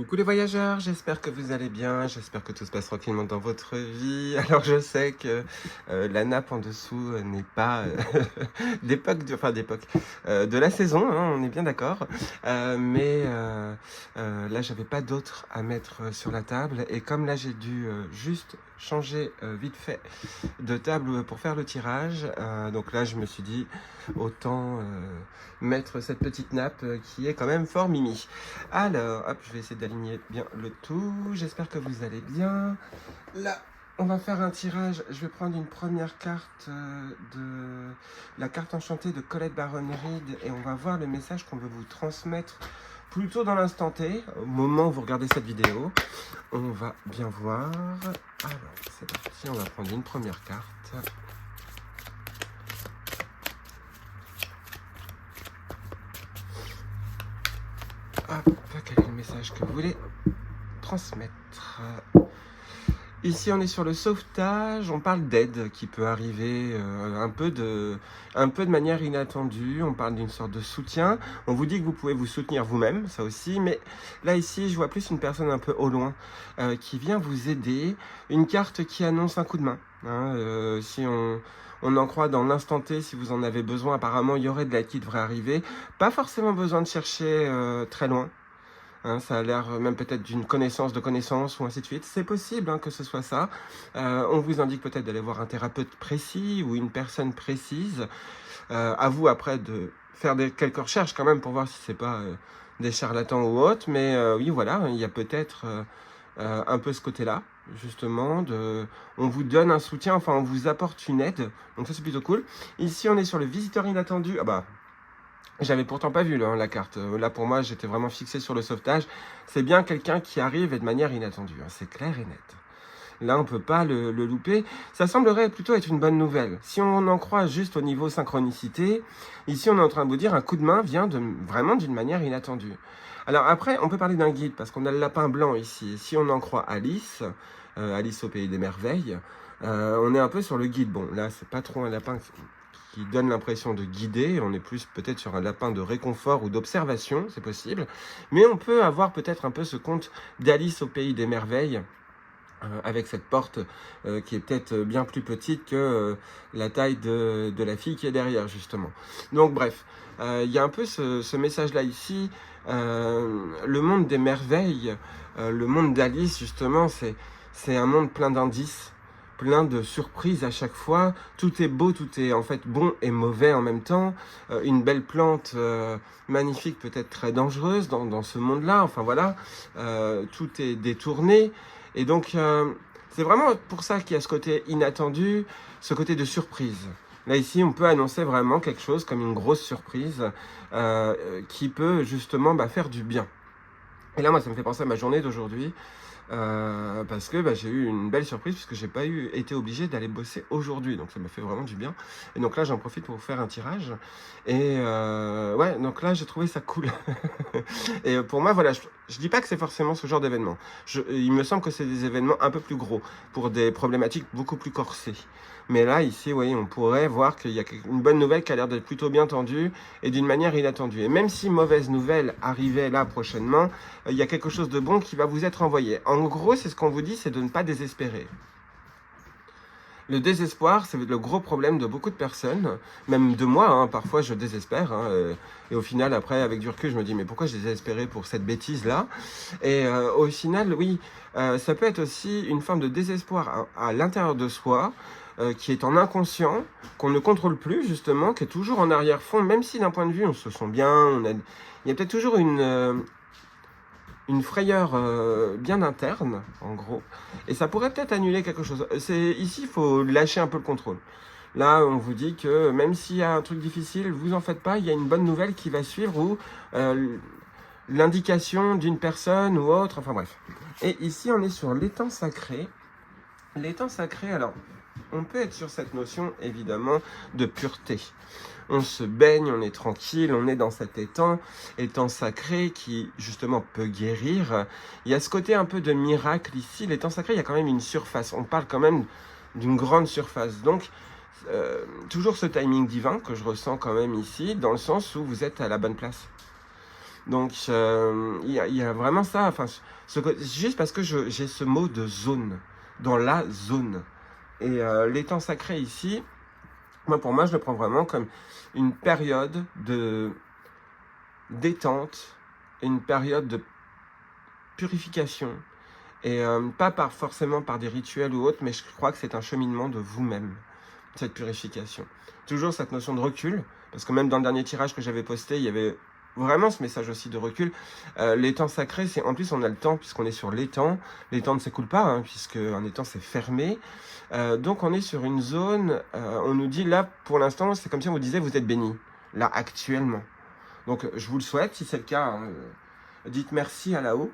Coucou les voyageurs, j'espère que vous allez bien, j'espère que tout se passe tranquillement dans votre vie. Alors je sais que la nappe en dessous n'est pas de la saison, hein, on est bien d'accord. Mais là j'avais pas d'autre à mettre sur la table et comme là j'ai dû juste changer vite fait de table pour faire le tirage, donc là je me suis dit autant mettre cette petite nappe qui est quand même fort mimi. Alors, hop, je vais essayer d'aligner bien le tout. J'espère que vous allez bien. Là, on va faire un tirage. Je vais prendre une première carte de la carte enchantée de Colette Baron Reed et on va voir le message qu'on veut vous transmettre plutôt dans l'instant T, au moment où vous regardez cette vidéo. On va bien voir. Alors, c'est parti. On va prendre une première carte. Hop, quel est le message que vous voulez transmettre? Ici, on est sur le sauvetage. On parle d'aide qui peut arriver un peu de manière inattendue. On parle d'une sorte de soutien. On vous dit que vous pouvez vous soutenir vous-même, ça aussi. Mais là, ici, je vois plus une personne un peu au loin qui vient vous aider. Une carte qui annonce un coup de main. Hein, si on en croit dans l'instant T, si vous en avez besoin, apparemment, il y aurait de l'aide qui devrait arriver. Pas forcément besoin de chercher très loin. Hein, ça a l'air même peut-être d'une connaissance de connaissance ou ainsi de suite. C'est possible hein, que ce soit ça. On vous indique peut-être d'aller voir un thérapeute précis ou une personne précise. À vous après de faire quelques recherches quand même pour voir si c'est pas des charlatans ou autres. Mais oui, voilà, il y a peut-être un peu ce côté-là, justement. On vous donne un soutien, enfin on vous apporte une aide. Donc ça c'est plutôt cool. Ici on est sur le visiteur inattendu. Ah bah... J'avais pourtant pas vu là, la carte. Là, pour moi, j'étais vraiment fixé sur le sauvetage. C'est bien quelqu'un qui arrive et de manière inattendue. Hein, c'est clair et net. Là, on peut pas le louper. Ça semblerait plutôt être une bonne nouvelle. Si on en croit juste au niveau synchronicité, ici, on est en train de vous dire un coup de main vient vraiment d'une manière inattendue. Alors après, on peut parler d'un guide parce qu'on a le lapin blanc ici. Si on en croit Alice, Alice au pays des merveilles, on est un peu sur le guide. Bon, là, c'est pas trop un lapin qui donne l'impression de guider, on est plus peut-être sur un lapin de réconfort ou d'observation, c'est possible, mais on peut avoir peut-être un peu ce conte d'Alice au pays des merveilles, avec cette porte qui est peut-être bien plus petite que la taille de la fille qui est derrière, justement. Donc bref, il y a un peu ce message-là ici, le monde des merveilles, le monde d'Alice, justement, c'est un monde plein d'indices, plein de surprises à chaque fois. Tout est beau, tout est en fait bon et mauvais en même temps. Une belle plante magnifique, peut-être très dangereuse dans ce monde-là. Enfin voilà, tout est détourné. Et donc, c'est vraiment pour ça qu'il y a ce côté inattendu, ce côté de surprise. Là, ici, on peut annoncer vraiment quelque chose comme une grosse surprise qui peut justement faire du bien. Et là, moi, ça me fait penser à ma journée d'aujourd'hui. Parce que j'ai eu une belle surprise puisque j'ai pas été obligé d'aller bosser aujourd'hui, donc ça m'a fait vraiment du bien. Et donc là j'en profite pour vous faire un tirage et ouais, donc là j'ai trouvé ça cool. Et pour moi voilà, je dis pas que c'est forcément ce genre d'événement, il me semble que c'est des événements un peu plus gros pour des problématiques beaucoup plus corsées. Mais là, ici, oui, on pourrait voir qu'il y a une bonne nouvelle qui a l'air d'être plutôt bien tendue et d'une manière inattendue. Et même si mauvaise nouvelle arrivait là prochainement, il y a quelque chose de bon qui va vous être envoyé. En gros, c'est ce qu'on vous dit, c'est de ne pas désespérer. Le désespoir, c'est le gros problème de beaucoup de personnes, même de moi, hein, parfois je désespère, hein, et au final, après, avec du recul, je me dis, mais pourquoi j'ai désespéré pour cette bêtise-là? Et au final, oui, ça peut être aussi une forme de désespoir à l'intérieur de soi, qui est en inconscient, qu'on ne contrôle plus, justement, qui est toujours en arrière-fond, même si d'un point de vue, on se sent bien, il y a peut-être toujours une frayeur bien interne, en gros, et ça pourrait peut-être annuler quelque chose. Ici, il faut lâcher un peu le contrôle. Là, on vous dit que même s'il y a un truc difficile, vous en faites pas, il y a une bonne nouvelle qui va suivre, ou l'indication d'une personne ou autre, enfin bref. Et ici, on est sur l'étang sacré. L'étang sacré, alors, on peut être sur cette notion, évidemment, de pureté. On se baigne, on est tranquille, on est dans cet étang sacré qui, justement, peut guérir. Il y a ce côté un peu de miracle ici. L'étang sacré, il y a quand même une surface. On parle quand même d'une grande surface. Donc, toujours ce timing divin que je ressens quand même ici, dans le sens où vous êtes à la bonne place. Donc, il y a vraiment ça. Enfin, juste parce que j'ai ce mot de zone, dans la zone. Et l'étang sacré ici, pour moi, je le prends vraiment comme une période de détente, une période de purification. Et pas forcément par des rituels ou autres, mais je crois que c'est un cheminement de vous-même, cette purification. Toujours cette notion de recul, parce que même dans le dernier tirage que j'avais posté, il y avait vraiment ce message aussi de recul. L'étang sacré, c'est en plus on a le temps, puisqu'on est sur l'étang. L'étang ne s'écoule pas, hein, puisque un étang c'est fermé. Donc on est sur une zone, on nous dit là, pour l'instant, c'est comme si on vous disait vous êtes béni, là actuellement. Donc je vous le souhaite, si c'est le cas, hein, dites merci à là-haut.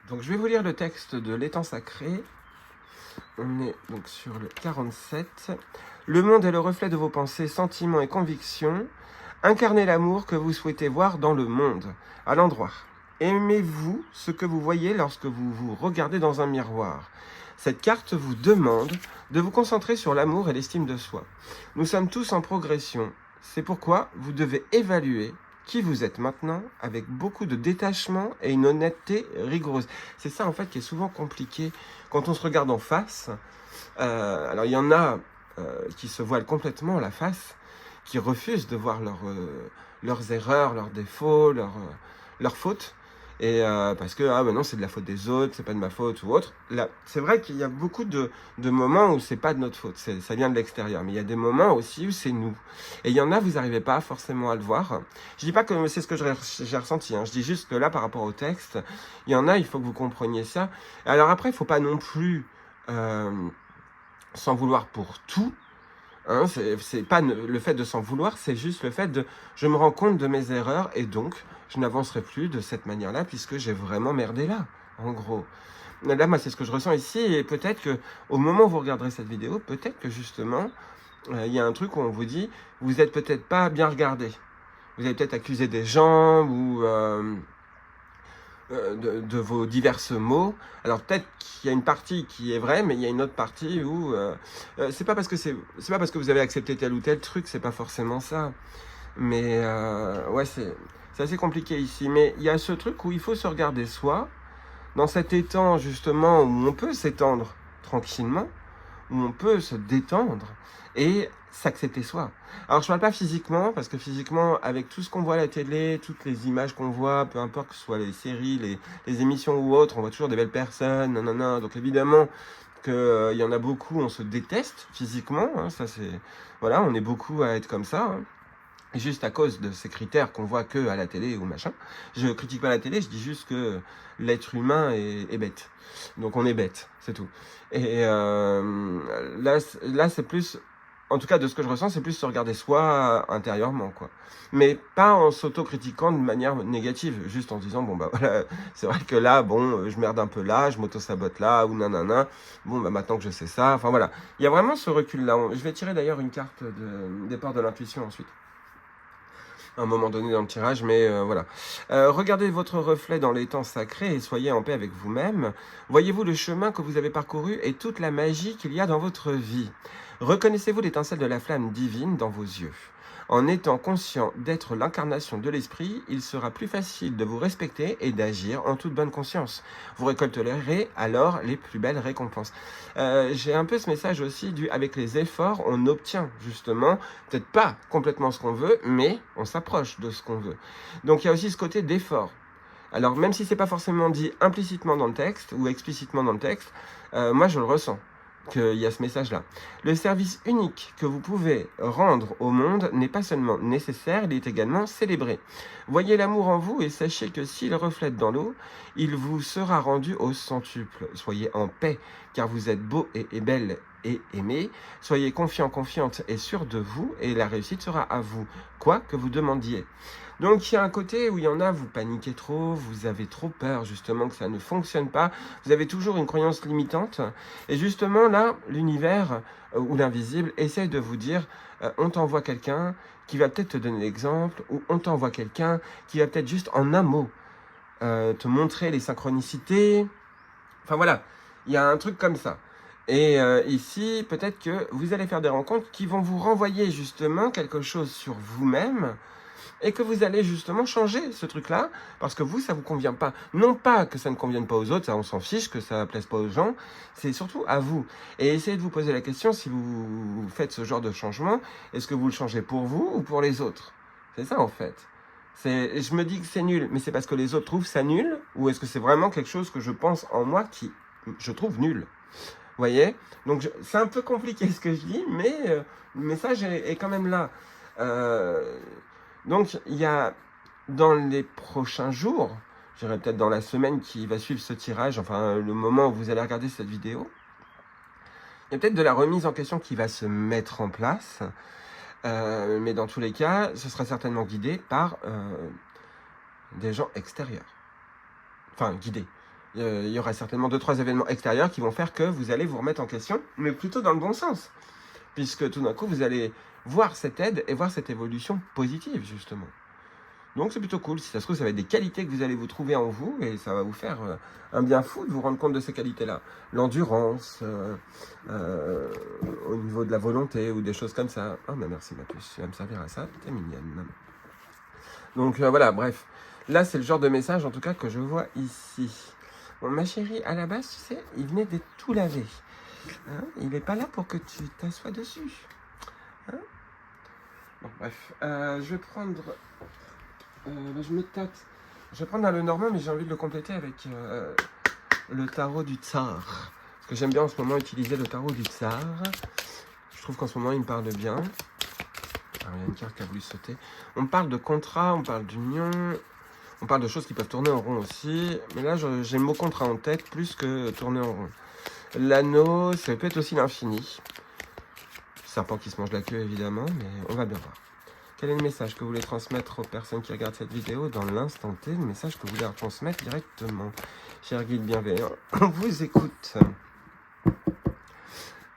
Donc je vais vous lire le texte de l'étang sacré. On est donc sur le 47. Le monde est le reflet de vos pensées, sentiments et convictions. Incarnez l'amour que vous souhaitez voir dans le monde, à l'endroit. Aimez-vous ce que vous voyez lorsque vous vous regardez dans un miroir. Cette carte vous demande de vous concentrer sur l'amour et l'estime de soi. Nous sommes tous en progression. C'est pourquoi vous devez évaluer qui vous êtes maintenant avec beaucoup de détachement et une honnêteté rigoureuse. C'est ça en fait qui est souvent compliqué quand on se regarde en face. Alors il y en a qui se voilent complètement la face, qui refusent de voir leurs erreurs, leurs défauts, leurs fautes. Et parce que non, c'est de la faute des autres, c'est pas de ma faute ou autre. Là, c'est vrai qu'il y a beaucoup de moments où c'est pas de notre faute, ça vient de l'extérieur. Mais il y a des moments aussi où c'est nous. Et il y en a, vous n'arrivez pas forcément à le voir. Je dis pas que c'est ce que j'ai ressenti. Hein. Je dis juste que là, par rapport au texte, il y en a, il faut que vous compreniez ça. Alors après, il faut pas non plus s'en vouloir pour tout. Hein, c'est pas le fait de s'en vouloir, c'est juste le fait de je me rends compte de mes erreurs et donc je n'avancerai plus de cette manière-là puisque j'ai vraiment merdé là, en gros. Là, moi, c'est ce que je ressens ici et peut-être que au moment où vous regarderez cette vidéo, peut-être que justement, il y a un truc où on vous dit, vous êtes peut-être pas bien regardé. Vous avez peut-être accusé des gens ou de vos diverses mots. Alors peut-être qu'il y a une partie qui est vraie, mais il y a une autre partie où c'est pas parce que vous avez accepté tel ou tel truc, c'est pas forcément ça. Mais ouais, c'est assez compliqué ici. Mais il y a ce truc où il faut se regarder soi, dans cet étang justement où on peut s'étendre tranquillement, où on peut se détendre et s'accepter soi. Alors je parle pas physiquement, parce que physiquement, avec tout ce qu'on voit à la télé, toutes les images qu'on voit, peu importe que ce soit les séries, les émissions ou autres, on voit toujours des belles personnes, nanana. Donc évidemment qu'il y en a beaucoup, on se déteste physiquement, hein, ça c'est... Voilà, on est beaucoup à être comme ça, hein. Juste à cause de ces critères qu'on voit que à la télé ou machin. Je critique pas la télé, je dis juste que l'être humain est bête. Donc on est bête, c'est tout. Et là c'est plus, en tout cas de ce que je ressens, c'est plus se regarder soi intérieurement, quoi. Mais pas en s'auto-critiquant de manière négative, juste en disant, bon bah voilà, c'est vrai que là, bon, je merde un peu là, je m'auto-sabote là, ou nanana, bon bah maintenant que je sais ça, enfin voilà. Il y a vraiment ce recul-là. Je vais tirer d'ailleurs une carte des portes de l'intuition ensuite. À un moment donné dans le tirage, mais voilà. Regardez votre reflet dans l'étang sacré et soyez en paix avec vous-même. Voyez-vous le chemin que vous avez parcouru et toute la magie qu'il y a dans votre vie. Reconnaissez-vous l'étincelle de la flamme divine dans vos yeux. En étant conscient d'être l'incarnation de l'esprit, il sera plus facile de vous respecter et d'agir en toute bonne conscience. Vous récolterez alors les plus belles récompenses. J'ai un peu ce message aussi du avec les efforts, on obtient justement, peut-être pas complètement ce qu'on veut, mais on s'approche de ce qu'on veut. Donc il y a aussi ce côté d'effort. Alors même si c'est pas forcément dit implicitement dans le texte ou explicitement dans le texte, moi je le ressens. Qu'il y a ce message-là. Le service unique que vous pouvez rendre au monde n'est pas seulement nécessaire, il est également célébré. Voyez l'amour en vous et sachez que s'il reflète dans l'eau, il vous sera rendu au centuple. Soyez en paix, car vous êtes beau et belle et aimé. Soyez confiant, confiante et sûr de vous, et la réussite sera à vous, quoi que vous demandiez. Donc il y a un côté où il y en a, vous paniquez trop, vous avez trop peur justement que ça ne fonctionne pas, vous avez toujours une croyance limitante, et justement là, l'univers ou l'invisible essaye de vous dire, on t'envoie quelqu'un qui va peut-être te donner l'exemple, ou on t'envoie quelqu'un qui va peut-être juste en un mot te montrer les synchronicités, enfin voilà, il y a un truc comme ça. Et ici, peut-être que vous allez faire des rencontres qui vont vous renvoyer justement quelque chose sur vous-même, et que vous allez justement changer ce truc-là, parce que vous, ça vous convient pas. Non pas que ça ne convienne pas aux autres, ça on s'en fiche, que ça plaise pas aux gens, c'est surtout à vous. Et essayez de vous poser la question, si vous faites ce genre de changement, est-ce que vous le changez pour vous ou pour les autres? C'est ça en fait. Je me dis que c'est nul, mais c'est parce que les autres trouvent ça nul, ou est-ce que c'est vraiment quelque chose que je pense en moi qui je trouve nul? Vous voyez? Donc c'est un peu compliqué ce que je dis, mais le message est quand même là. Donc il y a dans les prochains jours, je dirais peut-être dans la semaine qui va suivre ce tirage, enfin le moment où vous allez regarder cette vidéo, il y a peut-être de la remise en question qui va se mettre en place. Mais dans tous les cas, ce sera certainement guidé par des gens extérieurs. Enfin, guidé. Il y aura certainement 2-3 événements extérieurs qui vont faire que vous allez vous remettre en question, mais plutôt dans le bon sens. Puisque tout d'un coup, vous allez voir cette aide et voir cette évolution positive, justement. Donc c'est plutôt cool. Si ça se trouve, ça va être des qualités que vous allez vous trouver en vous et ça va vous faire un bien fou de vous rendre compte de ces qualités-là. L'endurance, au niveau de la volonté ou des choses comme ça. Ah, ben merci ma puce, tu vas me servir à ça, t'es mignonne. Donc voilà, bref. Là, c'est le genre de message, en tout cas, que je vois ici. Bon, ma chérie, à la base, tu sais, il venait d'être tout lavé. Hein, il n'est pas là pour que tu t'assoies dessus. Hein, bon, bref. Je vais prendre... je me tâte. Je vais prendre dans le normand, mais j'ai envie de le compléter avec le tarot du tsar. Parce que j'aime bien en ce moment utiliser le tarot du tsar. Je trouve qu'en ce moment, il me parle bien. Alors, il y a une carte qui a voulu sauter. On parle de contrat, on parle d'union, on parle de choses qui peuvent tourner en rond aussi. Mais là, j'ai le mot contrat en tête plus que tourner en rond. L'anneau, ça peut être aussi l'infini. Serpent qui se mange la queue, évidemment, mais on va bien voir. Quel est le message que vous voulez transmettre aux personnes qui regardent cette vidéo dans l'instant T? Le message que vous voulez leur transmettre directement. Cher guide bienveillant, on vous écoute.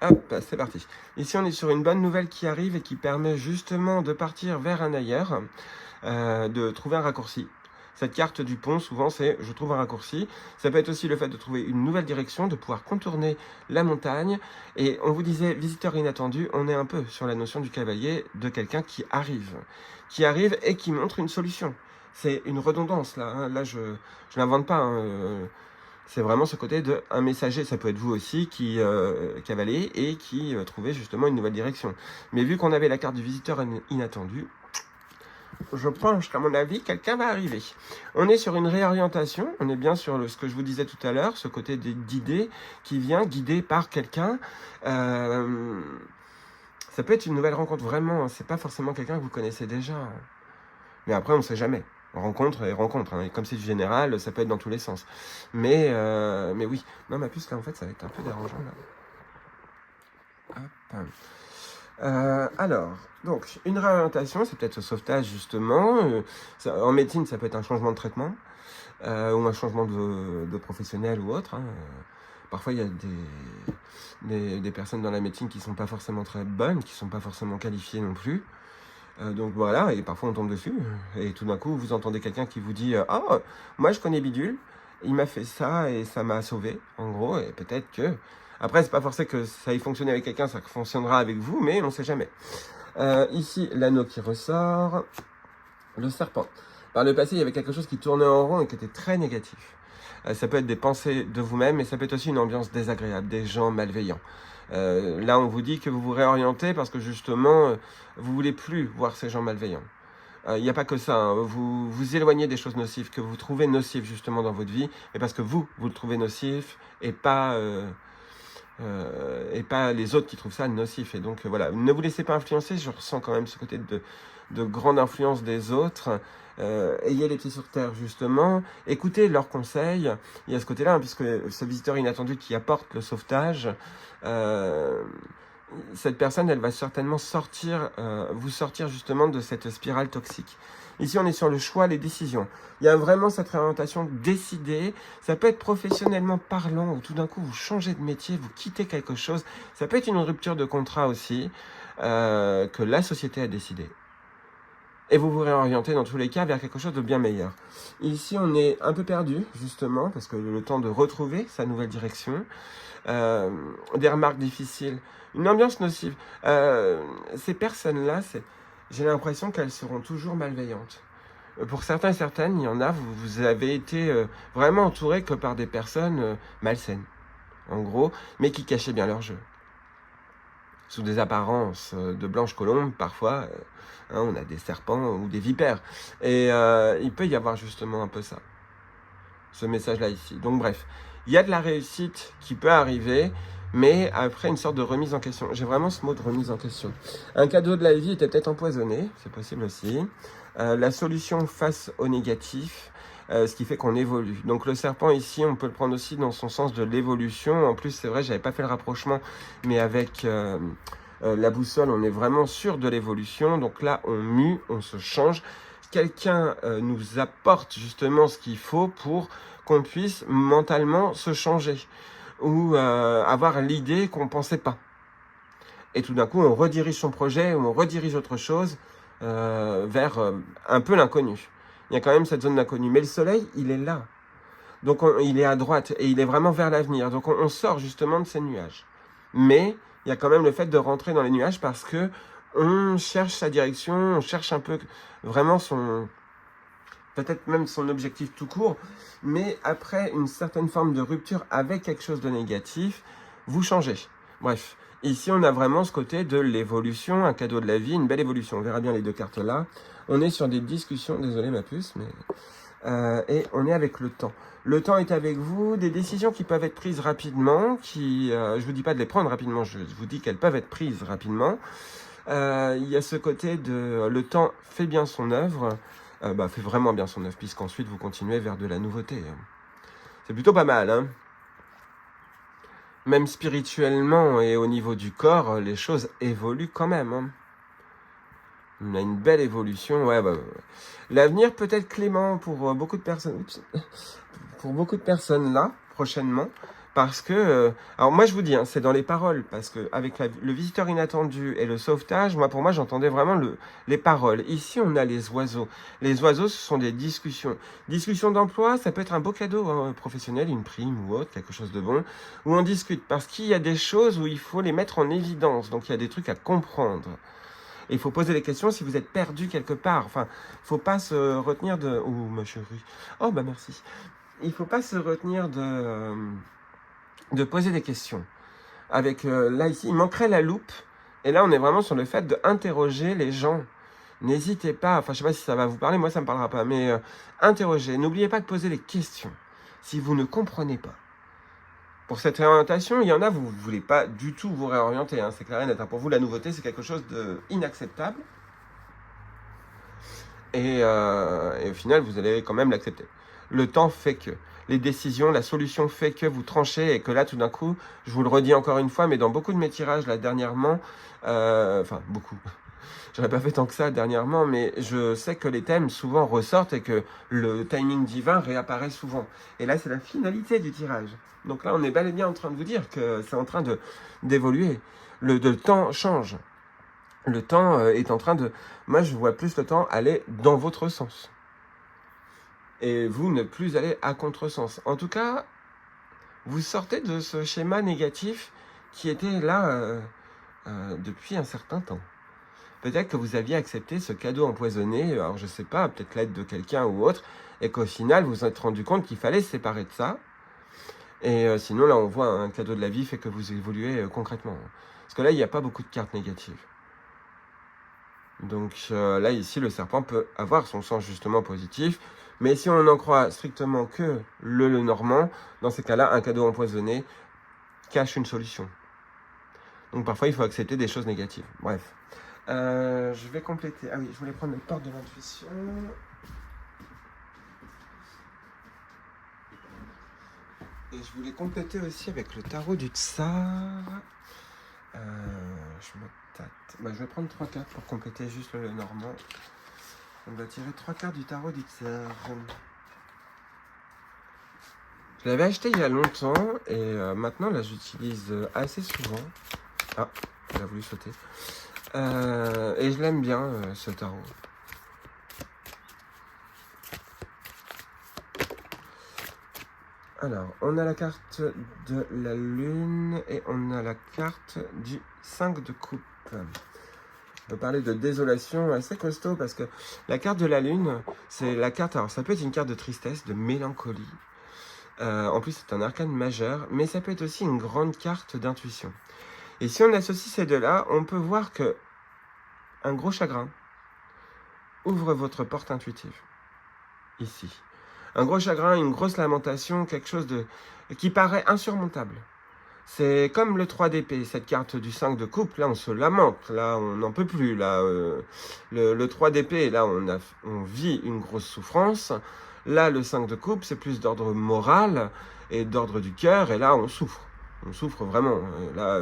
Hop, c'est parti. Ici, on est sur une bonne nouvelle qui arrive et qui permet justement de partir vers un ailleurs, de trouver un raccourci. Cette carte du pont, souvent, c'est « je trouve un raccourci ». Ça peut être aussi le fait de trouver une nouvelle direction, de pouvoir contourner la montagne. Et on vous disait, visiteur inattendu, on est un peu sur la notion du cavalier, de quelqu'un qui arrive et qui montre une solution. C'est une redondance, là. Hein. Là, je n'invente pas. Hein. C'est vraiment ce côté de un messager, ça peut être vous aussi, qui cavalier et qui trouvait justement une nouvelle direction. Mais vu qu'on avait la carte du visiteur inattendu, je pense qu'à mon avis, quelqu'un va arriver. On est sur une réorientation, on est bien sur ce que je vous disais tout à l'heure, ce côté d'idée qui vient guidé par quelqu'un. Ça peut être une nouvelle rencontre, vraiment, c'est pas forcément quelqu'un que vous connaissez déjà. Mais après, on ne sait jamais. Rencontre et rencontre, hein. Et comme c'est du général, ça peut être dans tous les sens. Mais oui. Non, ma puce, là, en fait, ça va être un peu dérangeant, là. Hop. Alors, donc, une réorientation, c'est peut-être ce sauvetage, justement. En médecine, ça peut être un changement de traitement, ou un changement de professionnel ou autre. Hein. Parfois, il y a des personnes dans la médecine qui ne sont pas forcément très bonnes, qui ne sont pas forcément qualifiées non plus. Donc voilà, et parfois on tombe dessus, et tout d'un coup, vous entendez quelqu'un qui vous dit « Ah, oh, moi je connais Bidule, il m'a fait ça et ça m'a sauvé, en gros, et peut-être que... » Après, c'est pas forcément que ça ait fonctionné avec quelqu'un, ça fonctionnera avec vous, mais on ne sait jamais. Ici, l'anneau qui ressort, le serpent. Par le passé, il y avait quelque chose qui tournait en rond et qui était très négatif. Ça peut être des pensées de vous-même, mais ça peut être aussi une ambiance désagréable, des gens malveillants. Là, on vous dit que vous vous réorientez parce que justement, vous voulez plus voir ces gens malveillants. Il n'y a pas que ça, hein. Vous vous éloignez des choses nocives, que vous trouvez nocives justement dans votre vie, et parce que vous le trouvez nocif, et pas les autres qui trouvent ça nocif. Et donc voilà, ne vous laissez pas influencer, je ressens quand même ce côté de grande influence des autres. Ayez les pieds sur terre justement, écoutez leurs conseils, il y a ce côté-là, hein, puisque ce visiteur inattendu qui apporte le sauvetage, cette personne, elle va certainement vous sortir justement de cette spirale toxique. Ici, on est sur le choix, les décisions. Il y a vraiment cette réorientation décidée. Ça peut être professionnellement parlant, où tout d'un coup, vous changez de métier, vous quittez quelque chose. Ça peut être une rupture de contrat aussi, que la société a décidé. Et vous vous réorientez dans tous les cas vers quelque chose de bien meilleur. Ici, on est un peu perdu, justement, parce que le temps de retrouver sa nouvelle direction. Des remarques difficiles. Une ambiance nocive. Ces personnes-là, j'ai l'impression qu'elles seront toujours malveillantes. Pour certains et certaines, il y en a, vous avez été vraiment entouré que par des personnes malsaines, en gros, mais qui cachaient bien leur jeu. Sous des apparences de blanches colombes, parfois, on a des serpents ou des vipères. Et il peut y avoir justement un peu ça, ce message-là ici. Donc bref, il y a de la réussite qui peut arriver, mais après une sorte de remise en question. J'ai vraiment ce mot de remise en question. Un cadeau de la vie était peut-être empoisonné, c'est possible aussi. La solution face au négatif, ce qui fait qu'on évolue. Donc le serpent ici, on peut le prendre aussi dans son sens de l'évolution. En plus, c'est vrai, j'avais pas fait le rapprochement, mais avec la boussole, on est vraiment sûr de l'évolution. Donc là, on mue, on se change. Quelqu'un nous apporte justement ce qu'il faut pour qu'on puisse mentalement se changer ou avoir l'idée qu'on ne pensait pas. Et tout d'un coup, on redirige son projet ou on redirige autre chose vers un peu l'inconnu. Il y a quand même cette zone d'inconnu. Mais le soleil, il est là. Donc, il est à droite et il est vraiment vers l'avenir. Donc, on sort justement de ces nuages. Mais il y a quand même le fait de rentrer dans les nuages parce que on cherche sa direction, on cherche un peu vraiment son... peut-être même son objectif tout court. Mais après une certaine forme de rupture avec quelque chose de négatif, vous changez. Bref. Ici, on a vraiment ce côté de l'évolution, un cadeau de la vie, une belle évolution. On verra bien les deux cartes là. On est sur des discussions, désolé ma puce, mais et on est avec le temps. Le temps est avec vous, des décisions qui peuvent être prises rapidement, je vous dis pas de les prendre rapidement, je vous dis qu'elles peuvent être prises rapidement. Il y a ce côté de le temps fait bien son œuvre, fait vraiment bien son œuvre, puisqu'ensuite vous continuez vers de la nouveauté. C'est plutôt pas mal, hein. Même spirituellement et au niveau du corps, les choses évoluent quand même. Hein. On a une belle évolution. Ouais. L'avenir peut être clément pour beaucoup de personnes. Oups. Pour beaucoup de personnes là, prochainement. Parce que, alors moi je vous dis, hein, c'est dans les paroles, parce que avec le visiteur inattendu et le sauvetage, pour moi j'entendais vraiment les paroles. Ici on a les oiseaux. Les oiseaux ce sont des discussions. Discussion d'emploi, ça peut être un beau cadeau hein, professionnel, une prime ou autre, quelque chose de bon, où on discute, parce qu'il y a des choses où il faut les mettre en évidence, donc il y a des trucs à comprendre. Et il faut poser des questions si vous êtes perdu quelque part. Enfin, il ne faut pas se retenir de... Oh ma chérie. Oh bah merci. Il ne faut pas se retenir de poser des questions. Avec là ici, il manquerait la loupe. Et là, on est vraiment sur le fait d'interroger les gens. N'hésitez pas, enfin je sais pas si ça va vous parler, moi ça me parlera pas, mais interrogez. N'oubliez pas de poser des questions si vous ne comprenez pas. Pour cette réorientation, il y en a, vous ne voulez pas du tout vous réorienter, hein, c'est clair et net. Pour vous, la nouveauté, c'est quelque chose d'inacceptable. Et au final, vous allez quand même l'accepter. Le temps fait que. Les décisions, la solution fait que vous tranchez et que là, tout d'un coup, je vous le redis encore une fois, mais dans beaucoup de mes tirages, là, dernièrement, enfin, beaucoup. J'en ai pas fait tant que ça dernièrement, mais je sais que les thèmes souvent ressortent et que le timing divin réapparaît souvent. Et là, c'est la finalité du tirage. Donc là, on est bel et bien en train de vous dire que c'est en train d'évoluer. Le temps change. Le temps est en train de... Moi, je vois plus le temps aller dans votre sens. Et vous ne plus aller à contresens. En tout cas, vous sortez de ce schéma négatif qui était là depuis un certain temps. Peut-être que vous aviez accepté ce cadeau empoisonné, alors je sais pas, peut-être l'aide de quelqu'un ou autre, et qu'au final, vous vous êtes rendu compte qu'il fallait se séparer de ça. Et sinon, là, on voit un cadeau de la vie fait que vous évoluez concrètement. Parce que là, il n'y a pas beaucoup de cartes négatives. Donc là, ici, le serpent peut avoir son sens justement positif. Mais si on n'en croit strictement que le Normand, dans ces cas-là, un cadeau empoisonné cache une solution. Donc parfois, il faut accepter des choses négatives. Bref. Je vais compléter. Ah oui, je voulais prendre les portes de l'intuition. Et je voulais compléter aussi avec le tarot du Tsar. Je me tâte. Je vais prendre 3 cartes pour compléter juste le Normand. On va tirer 3 cartes du tarot du Tsar. Je l'avais acheté il y a longtemps et maintenant là j'utilise assez souvent. Ah, elle a voulu sauter. Et je l'aime bien ce tarot. Alors, on a la carte de la lune et on a la carte du 5 de coupe. peut parler de désolation assez costaud parce que la carte de la lune, c'est la carte, alors ça peut être une carte de tristesse, de mélancolie. En plus, c'est un arcane majeur, mais ça peut être aussi une grande carte d'intuition. Et si on associe ces deux-là, on peut voir que un gros chagrin ouvre votre porte intuitive. Ici. Un gros chagrin, une grosse lamentation, quelque chose qui paraît insurmontable. C'est comme le 3 d'épée, cette carte du 5 de coupe, là on se lamente, là on n'en peut plus, là le 3 d'épée, là on vit une grosse souffrance, là le 5 de coupe c'est plus d'ordre moral et d'ordre du cœur, et là on souffre vraiment, là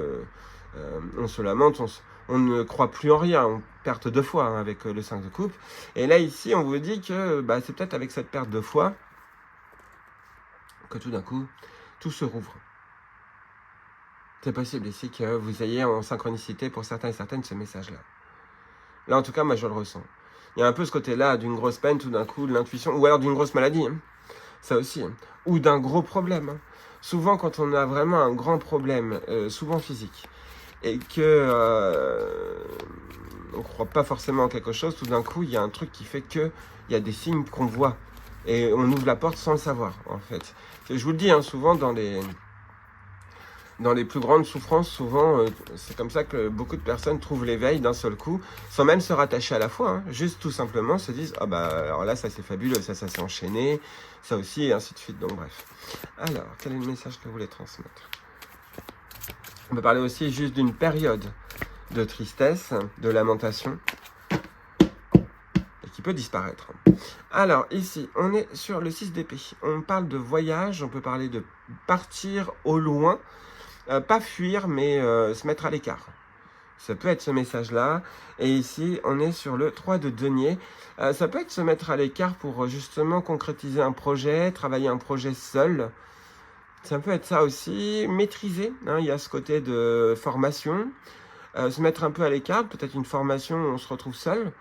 on se lamente, on ne croit plus en rien, on perd de foi hein, avec le 5 de coupe, et là ici on vous dit que c'est peut-être avec cette perte de foi que tout d'un coup tout se rouvre. C'est possible ici que vous ayez en synchronicité pour certains et certaines ce message-là. Là, en tout cas, moi, je le ressens. Il y a un peu ce côté-là d'une grosse peine, tout d'un coup, de l'intuition, ou alors d'une grosse maladie, hein. Ça aussi, hein. Ou d'un gros problème. Hein. Souvent, quand on a vraiment un grand problème, souvent physique, et que on ne croit pas forcément en quelque chose, tout d'un coup, il y a un truc qui fait qu'il y a des signes qu'on voit, et on ouvre la porte sans le savoir, en fait. Je vous le dis, hein, souvent, dans les plus grandes souffrances, souvent, c'est comme ça que beaucoup de personnes trouvent l'éveil d'un seul coup, sans même se rattacher à la foi, hein. Juste tout simplement se disent « Ah bah alors là, ça c'est fabuleux, ça s'est enchaîné, ça aussi, et ainsi de suite. » Donc bref. Alors, quel est le message que vous voulez transmettre? On peut parler aussi juste d'une période de tristesse, de lamentation, et qui peut disparaître. Alors, ici, on est sur le 6 d'épée. On parle de voyage, on peut parler de partir au loin, pas fuir, mais se mettre à l'écart. Ça peut être ce message-là. Et ici, on est sur le 3 de denier. Ça peut être se mettre à l'écart pour justement concrétiser un projet, travailler un projet seul. Ça peut être ça aussi. Maîtriser, hein, il y a ce côté de formation. Se mettre un peu à l'écart, peut-être une formation où on se retrouve seul,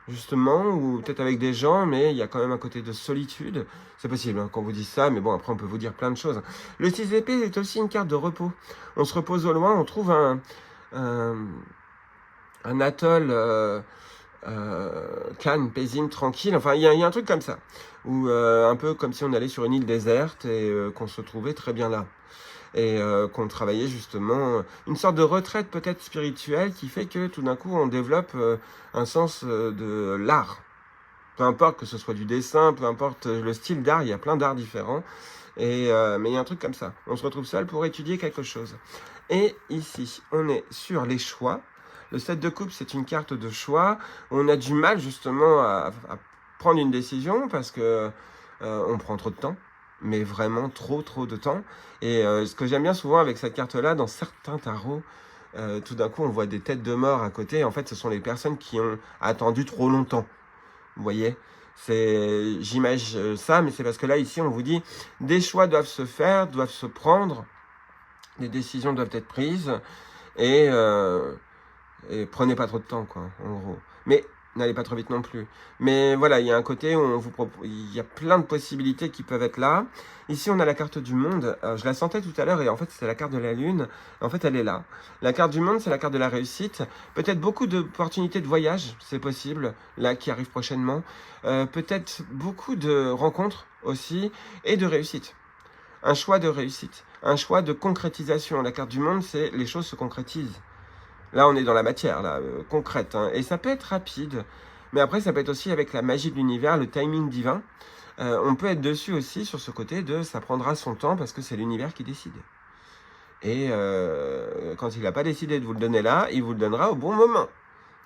justement, ou peut-être avec des gens, mais il y a quand même un côté de solitude. C'est possible hein, qu'on vous dise ça, mais bon, après on peut vous dire plein de choses. Le 6 d'épée est aussi une carte de repos. On se repose au loin, on trouve un atoll calme, paisible, tranquille. Enfin, il y a un truc comme ça, ou un peu comme si on allait sur une île déserte et qu'on se trouvait très bien là. Et qu'on travaillait justement une sorte de retraite peut-être spirituelle qui fait que tout d'un coup on développe un sens de l'art. Peu importe que ce soit du dessin, peu importe le style d'art, il y a plein d'arts différents. Et, mais il y a un truc comme ça. On se retrouve seul pour étudier quelque chose. Et ici, on est sur les choix. Le 7 de coupe, c'est une carte de choix. On a du mal justement à prendre une décision parce que on prend trop de temps. Mais vraiment trop de temps. Et ce que j'aime bien souvent avec cette carte-là, dans certains tarots, tout d'un coup, on voit des têtes de mort à côté. En fait, ce sont les personnes qui ont attendu trop longtemps. Vous voyez, j'imagine ça, mais c'est parce que là, ici, on vous dit, des choix doivent se faire, doivent se prendre, des décisions doivent être prises, et prenez pas trop de temps, quoi, en gros. Mais n'allez pas trop vite non plus. Mais voilà, il y a un côté où il y a plein de possibilités qui peuvent être là. Ici, on a la carte du monde. Je la sentais tout à l'heure et en fait, c'est la carte de la lune. En fait, elle est là. La carte du monde, c'est la carte de la réussite. Peut-être beaucoup d'opportunités de voyage, c'est possible, là, qui arrivent prochainement. Peut-être beaucoup de rencontres aussi et de réussite. Un choix de réussite. Un choix de concrétisation. La carte du monde, c'est les choses se concrétisent. Là, on est dans la matière, là, concrète. Hein. Et ça peut être rapide. Mais après, ça peut être aussi avec la magie de l'univers, le timing divin. On peut être dessus aussi sur ce côté de ça prendra son temps parce que c'est l'univers qui décide. Et quand il n'a pas décidé de vous le donner là, il vous le donnera au bon moment.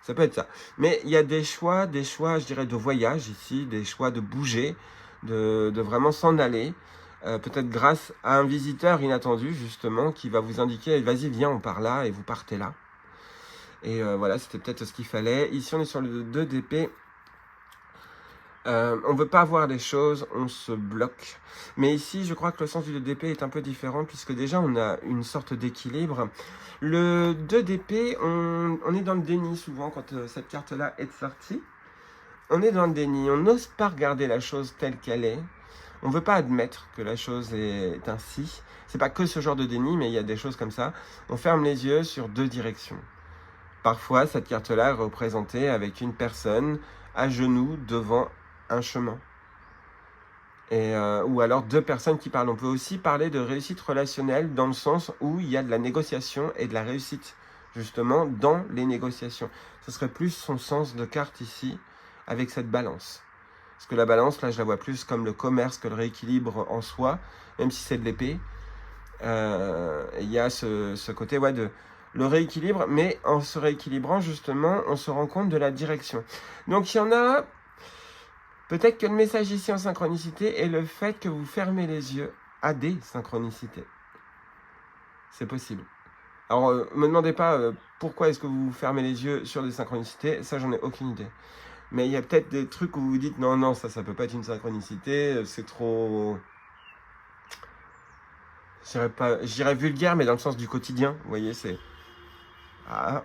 Ça peut être ça. Mais il y a des choix, je dirais, de voyage ici, des choix de bouger, de vraiment s'en aller. Peut-être grâce à un visiteur inattendu, justement, qui va vous indiquer, vas-y, viens, on part là, et vous partez là. Et voilà, c'était peut-être ce qu'il fallait. Ici, on est sur le 2 d'épée. On ne veut pas voir les choses, on se bloque. Mais ici, je crois que le sens du 2 d'épée est un peu différent, puisque déjà, on a une sorte d'équilibre. Le 2 d'épée, on est dans le déni souvent quand cette carte-là est sortie. On est dans le déni, on n'ose pas regarder la chose telle qu'elle est. On ne veut pas admettre que la chose est ainsi. C'est pas que ce genre de déni, mais il y a des choses comme ça. On ferme les yeux sur deux directions. Parfois, cette carte-là est représentée avec une personne à genoux devant un chemin. Ou alors deux personnes qui parlent. On peut aussi parler de réussite relationnelle dans le sens où il y a de la négociation et de la réussite, justement, dans les négociations. Ce serait plus son sens de carte ici, avec cette balance. Parce que la balance, là, je la vois plus comme le commerce que le rééquilibre en soi, même si c'est de l'épée. Il y a ce côté de le rééquilibre, mais en se rééquilibrant, justement, on se rend compte de la direction. Donc, il y en a... Peut-être que le message ici en synchronicité est le fait que vous fermez les yeux à des synchronicités. C'est possible. Alors, me demandez pas pourquoi est-ce que vous fermez les yeux sur des synchronicités, ça j'en ai aucune idée. Mais il y a peut-être des trucs où vous dites non, ça peut pas être une synchronicité, c'est trop... Je dirais vulgaire, mais dans le sens du quotidien, vous voyez, c'est... Ah.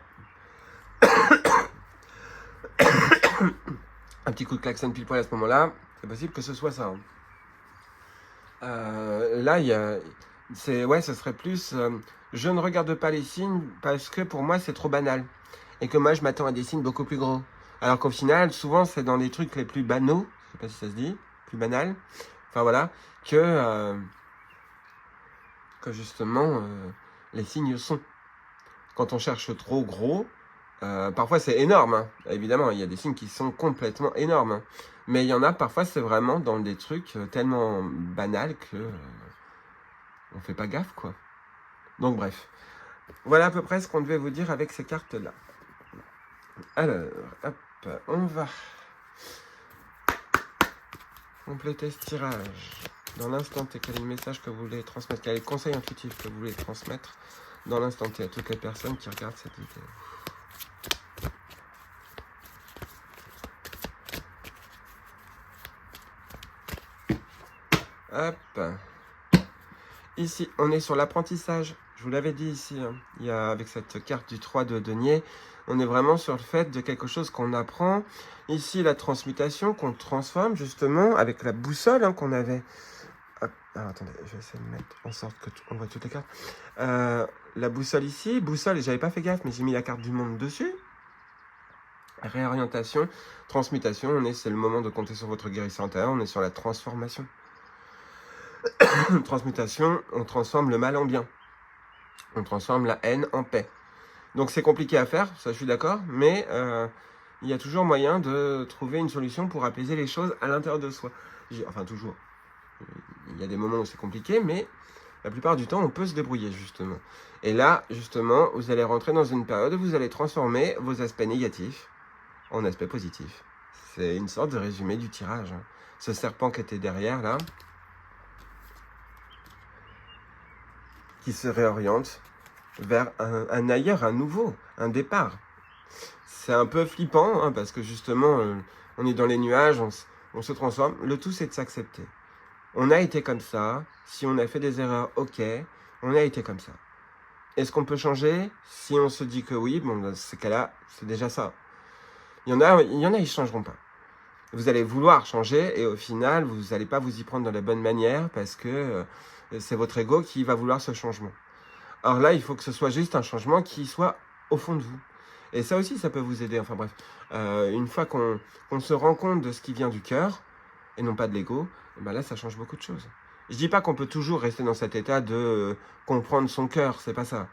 Un petit coup de klaxon pile poil à ce moment-là, c'est possible que ce soit ça. Là, il y a... ce serait plus... je ne regarde pas les signes parce que pour moi, c'est trop banal. Et que moi, je m'attends à des signes beaucoup plus gros. Alors qu'au final, souvent, c'est dans les trucs les plus banaux, je sais pas si ça se dit, plus banal, enfin voilà, que justement, les signes sont. Quand on cherche trop gros, parfois c'est énorme, hein. Évidemment, il y a des signes qui sont complètement énormes. Hein. Mais il y en a, parfois, c'est vraiment dans des trucs tellement banals que on fait pas gaffe, quoi. Donc bref, voilà à peu près ce qu'on devait vous dire avec ces cartes-là. Alors, hop, on va compléter ce tirage. Dans l'instant T, quel est le message que vous voulez transmettre? Quel est le conseil intuitif que vous voulez transmettre dans l'instant T à toutes les personnes qui regardent cette vidéo? Hop. Ici, on est sur l'apprentissage. Je vous l'avais dit ici, hein. Il y a, avec cette carte du 3 de denier, on est vraiment sur le fait de quelque chose qu'on apprend. Ici, la transmutation qu'on transforme justement avec la boussole qu'on avait. Hop. Alors, attendez, je vais essayer de mettre en sorte qu'on voit toutes les cartes. La boussole ici, boussole, j'avais pas fait gaffe, mais j'ai mis la carte du monde dessus. Réorientation, transmutation, c'est le moment de compter sur votre guérison intérieure, on est sur la transformation. Transmutation, on transforme le mal en bien. On transforme la haine en paix. Donc c'est compliqué à faire, ça je suis d'accord, mais il y a toujours moyen de trouver une solution pour apaiser les choses à l'intérieur de soi. Enfin toujours. Il y a des moments où c'est compliqué, mais la plupart du temps on peut se débrouiller justement. Et là, justement, vous allez rentrer dans une période où vous allez transformer vos aspects négatifs en aspects positifs. C'est une sorte de résumé du tirage. Hein. Ce serpent qui était derrière là, qui se réoriente vers un ailleurs, un nouveau, un départ. C'est un peu flippant, hein, parce que justement, on est dans les nuages, on se transforme. Le tout, c'est de s'accepter. On a été comme ça. Si on a fait des erreurs, ok. On a été comme ça. Est-ce qu'on peut changer? Si on se dit que oui, bon, dans ce cas-là, c'est déjà ça. Il y en a, ils ne changeront pas. Vous allez vouloir changer et au final, vous n'allez pas vous y prendre de la bonne manière parce que c'est votre ego qui va vouloir ce changement. Or là, il faut que ce soit juste un changement qui soit au fond de vous. Et ça aussi, ça peut vous aider. Enfin bref, une fois qu'on se rend compte de ce qui vient du cœur, et non pas de l'ego, ben là, ça change beaucoup de choses. Je dis pas qu'on peut toujours rester dans cet état de comprendre son cœur, c'est pas ça.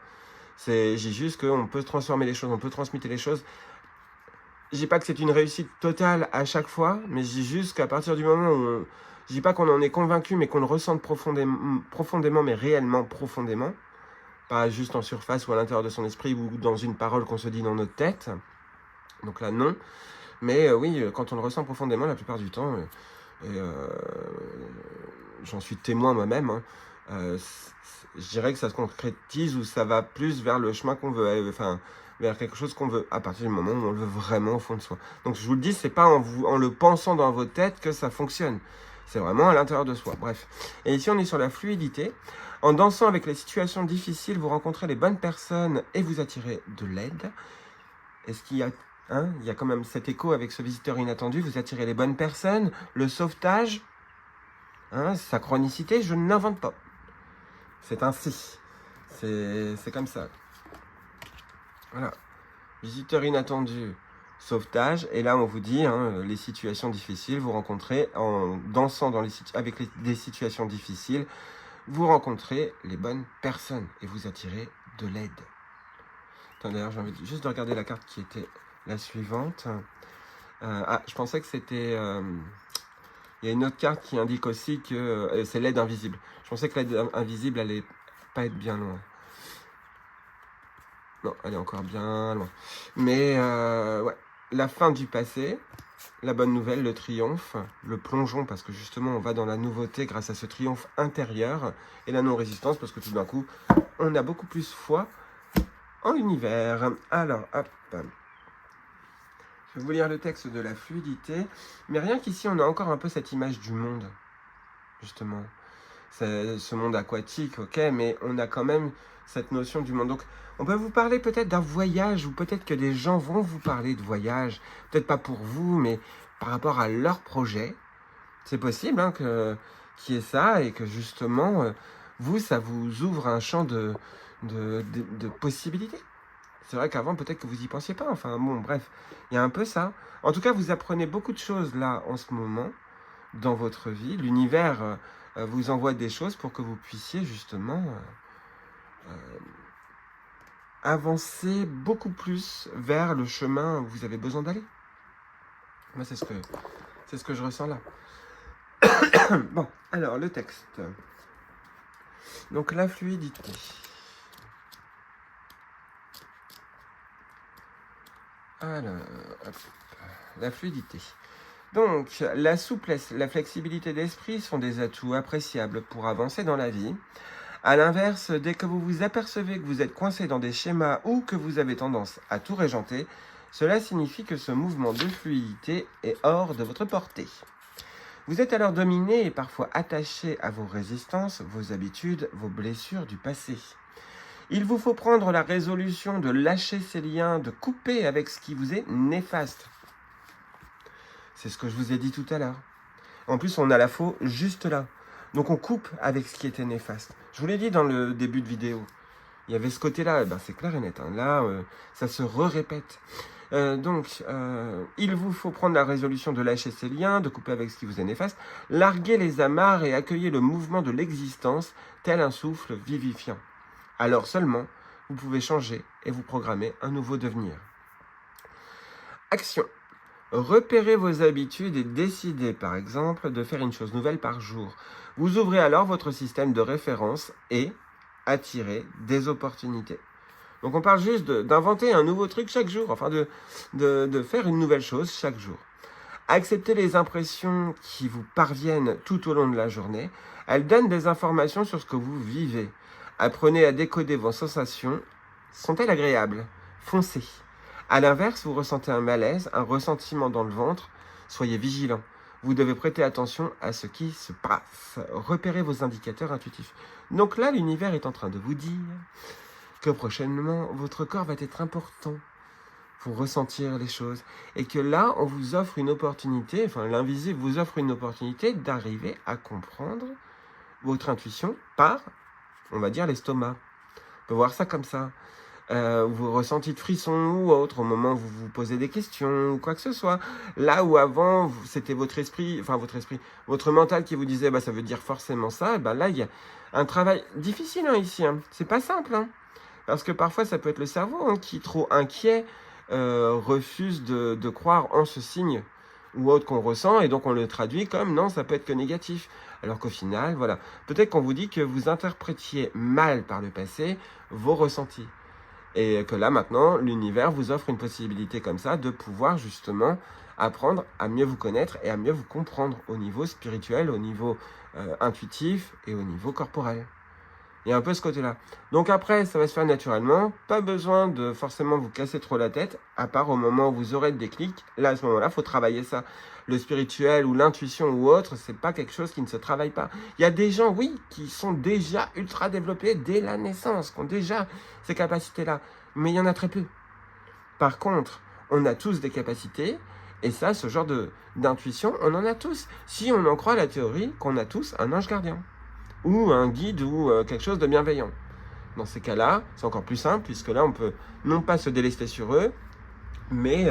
Je dis juste qu'on peut transformer les choses, on peut transmuter les choses. Je dis pas que c'est une réussite totale à chaque fois, mais je dis juste qu'à partir du moment où je dis pas qu'on en est convaincu, mais qu'on le ressente profondément, mais réellement profondément, pas juste en surface ou à l'intérieur de son esprit ou dans une parole qu'on se dit dans notre tête. Donc là, non. Mais oui, quand on le ressent profondément, la plupart du temps, j'en suis témoin moi-même, hein, je dirais que ça se concrétise ou ça va plus vers le chemin qu'on veut, enfin, vers quelque chose qu'on veut, à partir du moment où on le veut vraiment au fond de soi. Donc je vous le dis, c'est pas en le pensant dans votre tête que ça fonctionne. C'est vraiment à l'intérieur de soi. Bref. Et ici, on est sur la fluidité. En dansant avec les situations difficiles, vous rencontrez les bonnes personnes et vous attirez de l'aide. Est-ce qu'il y a... il y a quand même cet écho avec ce visiteur inattendu. Vous attirez les bonnes personnes. Le sauvetage. Synchronicité, je n'invente pas. C'est ainsi. C'est comme ça. Voilà. visiteur inattendu, sauvetage. Et là, on vous dit, hein, les situations difficiles, vous rencontrez, en dansant avec des situations difficiles, vous rencontrez les bonnes personnes et vous attirez de l'aide. D'ailleurs, j'ai envie juste de regarder la carte qui était la suivante. Je pensais que c'était... il y a une autre carte qui indique aussi que c'est l'aide invisible. Je pensais que l'aide invisible allait pas être bien loin. Non, elle est encore bien loin. Mais ouais, la fin du passé, la bonne nouvelle, le triomphe, le plongeon, parce que justement, on va dans la nouveauté grâce à ce triomphe intérieur, et la non-résistance, parce que tout d'un coup, on a beaucoup plus foi en l'univers. Alors, hop. Je vais vous lire le texte de la fluidité, mais rien qu'ici, on a encore un peu cette image du monde, justement. C'est ce monde aquatique, ok, mais on a quand même cette notion du monde. Donc, on peut vous parler peut-être d'un voyage, ou peut-être que des gens vont vous parler de voyage, peut-être pas pour vous, mais par rapport à leur projet. C'est possible hein, qu'il y ait ça, et que justement, vous, ça vous ouvre un champ de possibilités. C'est vrai qu'avant, peut-être que vous n'y pensiez pas. Enfin, bon, bref, il y a un peu ça. En tout cas, vous apprenez beaucoup de choses là, en ce moment, dans votre vie. L'univers vous envoie des choses pour que vous puissiez justement avancer beaucoup plus vers le chemin où vous avez besoin d'aller. Moi, c'est ce que je ressens là. Bon, alors, le texte. Donc, la fluidité. Alors, hop, la fluidité. Donc, la souplesse, la flexibilité d'esprit sont des atouts appréciables pour avancer dans la vie. A l'inverse, dès que vous vous apercevez que vous êtes coincé dans des schémas ou que vous avez tendance à tout régenter, cela signifie que ce mouvement de fluidité est hors de votre portée. Vous êtes alors dominé et parfois attaché à vos résistances, vos habitudes, vos blessures du passé. Il vous faut prendre la résolution de lâcher ces liens, de couper avec ce qui vous est néfaste. C'est ce que je vous ai dit tout à l'heure. En plus, on a la faux juste là. Donc on coupe avec ce qui était néfaste. Je vous l'ai dit dans le début de vidéo. Il y avait ce côté-là, c'est clair et net. Hein. Là, ça se répète. Il vous faut prendre la résolution de lâcher ces liens, de couper avec ce qui vous est néfaste, larguer les amarres et accueillir le mouvement de l'existence tel un souffle vivifiant. Alors seulement, vous pouvez changer et vous programmer un nouveau devenir. Action. Repérez vos habitudes et décidez, par exemple, de faire une chose nouvelle par jour. Vous ouvrez alors votre système de référence et attirez des opportunités. Donc on parle juste d'inventer un nouveau truc chaque jour, enfin de faire une nouvelle chose chaque jour. Acceptez les impressions qui vous parviennent tout au long de la journée. Elles donnent des informations sur ce que vous vivez. Apprenez à décoder vos sensations. Sont-elles agréables? Foncez. A l'inverse, vous ressentez un malaise, un ressentiment dans le ventre. Soyez vigilant. Vous devez prêter attention à ce qui se passe. Repérez vos indicateurs intuitifs. Donc là, l'univers est en train de vous dire que prochainement, votre corps va être important pour ressentir les choses. Et que là, on vous offre une opportunité, enfin l'invisible vous offre une opportunité d'arriver à comprendre votre intuition par, on va dire, l'estomac. On peut voir ça comme ça. Vous ressentez de frissons ou autre au moment où vous vous posez des questions ou quoi que ce soit. Là où avant, c'était votre mental qui vous disait ça veut dire forcément ça, et là, il y a un travail difficile ici. C'est pas simple. Parce que parfois, ça peut être le cerveau qui, trop inquiet, refuse de croire en ce signe ou autre qu'on ressent, et donc on le traduit comme non, ça peut être que négatif. Alors qu'au final, voilà, peut-être qu'on vous dit que vous interprétiez mal par le passé vos ressentis. Et que là, maintenant, l'univers vous offre une possibilité comme ça de pouvoir justement apprendre à mieux vous connaître et à mieux vous comprendre au niveau spirituel, au niveau intuitif et au niveau corporel. Il y a un peu ce côté-là. Donc après, ça va se faire naturellement. Pas besoin de forcément vous casser trop la tête, à part au moment où vous aurez le déclic. Là, à ce moment-là, il faut travailler ça. Le spirituel ou l'intuition ou autre, c'est pas quelque chose qui ne se travaille pas. Il y a des gens, oui, qui sont déjà ultra développés dès la naissance, qui ont déjà ces capacités-là. Mais il y en a très peu. Par contre, on a tous des capacités. Et ça, ce genre d'intuition, on en a tous. Si on en croit la théorie qu'on a tous un ange gardien. Ou un guide ou quelque chose de bienveillant. Dans ces cas-là, c'est encore plus simple, puisque là, on peut non pas se délester sur eux, Mais